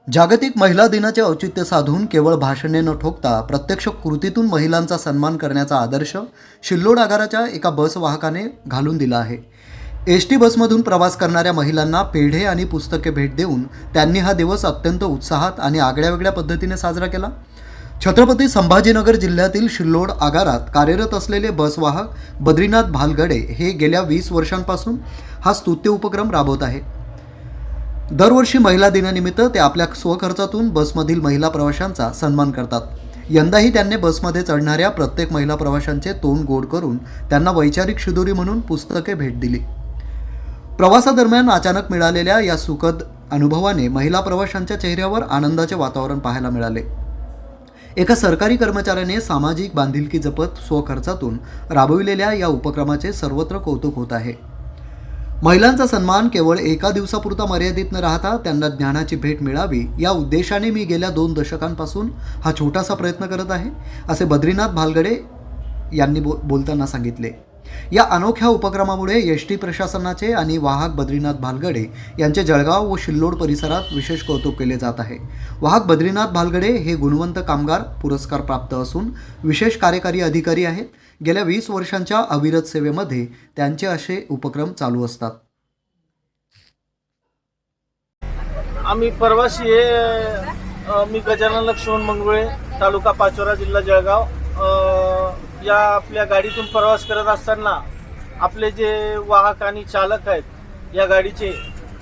जागतिक महिला दिनाचे औचित्य साधून केवळ भाषणे न ठोकता प्रत्यक्ष कृतीतून महिलांचा सन्मान करण्याचा आदर्श शिल्लोड आगाराच्या एका बस वाहकाने घालून दिला आहे. एस.टी. बसमधून प्रवास करणाऱ्या महिलांना पेढे आणि पुस्तके भेट देऊन त्यांनी हा दिवस अत्यंत उत्साहात आणि आगळ्यावेगळ्या पद्धतीने साजरा केला. छत्रपती संभाजीनगर जिल्ह्यातील शिल्लोड आगारात कार्यरत असलेले बसवाहक बद्रीनाथ भालगडे हे गेल्या 20 वर्षांपासून हा स्तुत्य उपक्रम राबवत आहे. दरवर्षी महिला दिनानिमित्त ते आपल्या स्वखर्चातून बसमधील महिला प्रवाशांचा सन्मान करतात. यंदाही त्यांनी बसमध्ये चढणाऱ्या प्रत्येक महिला प्रवाशांचे तोंड गोड करून त्यांना वैचारिक शिदोरी म्हणून पुस्तके भेट दिली. प्रवासादरम्यान अचानक मिळालेल्या या सुखद अनुभवाने महिला प्रवाशांच्या चेहऱ्यावर आनंदाचे वातावरण पाहायला मिळाले. एका सरकारी कर्मचाऱ्याने सामाजिक बांधिलकी जपत स्वखर्चातून राबविलेल्या या उपक्रमाचे सर्वत्र कौतुक होत आहे. महिलांचा सन्मान केवळ एका दिवसापुरता मर्यादित न राहता त्यांना ज्ञानाची भेट मिळावी या उद्देशाने मी गेल्या 2 दशकांपासून हा छोटासा प्रयत्न करत आहे, असे बद्रीनाथ भालगडे यांनी बोलताना सांगितले. या अनोख्या उपक्रमामुळे एस.टी. प्रशासनाचे आणि वाहक बद्रीनाथ भालगडे यांचे जळगाव व शिल्लोड परिसरात विशेष कौतुक केले जात आहे. वाहक बद्रीनाथ भालगडे हे गुणवंत कामगार पुरस्कार प्राप्त असून विशेष कार्यकारी अधिकारी आहेत. गेल्या 20 वर्षांच्या अविरत सेवेमध्ये त्यांचे असे उपक्रम चालू असतात. आम्ही प्रवासी मी गजानन लक्ष्मण मंगरुळे, तालुका पाचोरा, जिल्हा जळगाव. या आपल्या गाडीतून प्रवास करत असताना आपले जे वाहक आणि चालक आहेत या गाडीचे,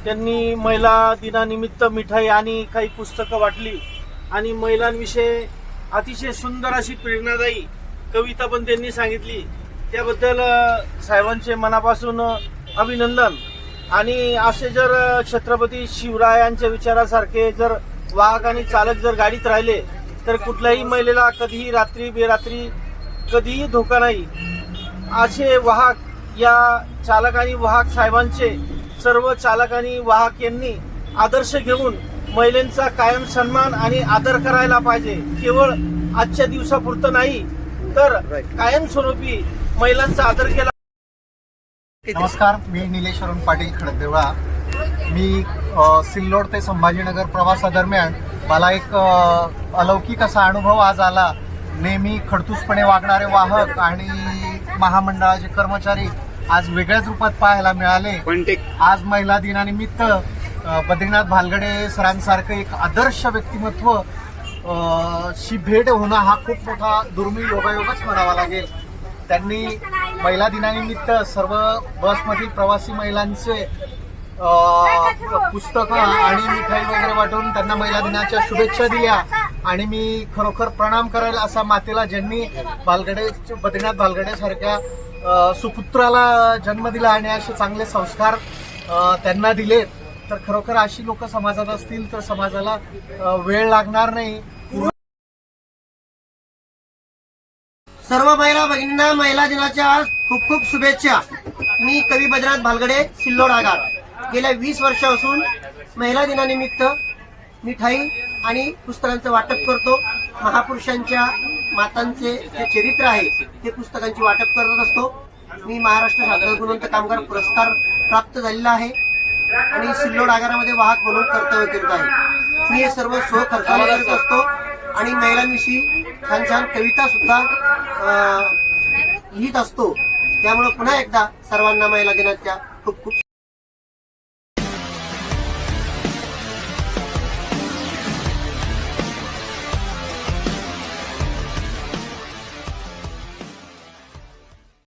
त्यांनी महिला दिनानिमित्त मिठाई आणि काही पुस्तकं वाटली आणि महिलांविषयी अतिशय सुंदर अशी प्रेरणादायी कविता पण त्यांनी सांगितली. त्याबद्दल साहेबांचे मनापासून अभिनंदन. आणि असे जर छत्रपती शिवरायांच्या विचारासारखे जर वाहक आणि चालक जर गाडीत राहिले तर कुठल्याही महिलेला कधीही रात्री बेरात्री कधीही धोका नाही. असे वाहक या चालक आणि वाहक साहेबांचे सर्व चालक आणि वाहक यांनी आदर्श घेऊन महिलांचा कायम सन्मान आणि आदर करायला पाहिजे. केवळ आजच्या दिवसापुरतं नाही तर कायमस्वरूपी महिलांचा आदर केला. नमस्कार, मी निलेश अरुण पाटील खडकदेवळा. मी सिल्लोड ते संभाजीनगर प्रवासादरम्यान मला एक अलौकिक असा अनुभव आज आला. नेहमी खडतूसपणे वागणारे वाहक आणि महामंडळाचे कर्मचारी आज वेगळ्याच रूपात पाहायला मिळाले. आज महिला दिनानिमित्त बद्रीनाथ भालगडे सरांसारखं एक आदर्श व्यक्तिमत्व शी भेट होणं हा खूप मोठा दुर्मिळ योगायोगच म्हणावा लागेल. त्यांनी महिला दिनानिमित्त सर्व बसमधील प्रवासी महिलांचे पुस्तकं आणि मिठाई वगैरे वाटून त्यांना महिला दिनाच्या शुभेच्छा दिल्या. आणि मी खरोखर प्रणाम करायला असा मातेला, ज्यांनी बद्रीनाथ भालगडे सारख्या सुपुत्राला जन्म दिला आणि असे चांगले संस्कार त्यांना दिलेत. तर खरोखर अशी लोक समाजात असतील तर समाजाला वेळ लागणार नाही. सर्व महिला भगिनींना महिला दिनाच्या आज खूप खूप शुभेच्छा. मी कवी बद्रीनाथ भालगडे, सिल्लोड आगार. गेल्या 20 वर्षापासून महिला दिनानिमित्त मिठाई आणि पुस्तकांचं वाटप करतो. महापुरुषांच्या मातांचे जे चरित्र आहे ते पुस्तकांची वाटप करत असतो. मी महाराष्ट्र शासन गुणवंत कामगार पुरस्कार प्राप्त झालेला आहे आणि सिल्लोड आगारामध्ये वाहक म्हणून कर्तव्य करीत आहे. मी हे सर्व स्वखर्चाने करत असतो आणि महिलांविषयी छान छान कविता सुद्धा लिहित असतो. त्यामुळे पुन्हा एकदा सर्वांना महिला दिनाच्या खूप खूप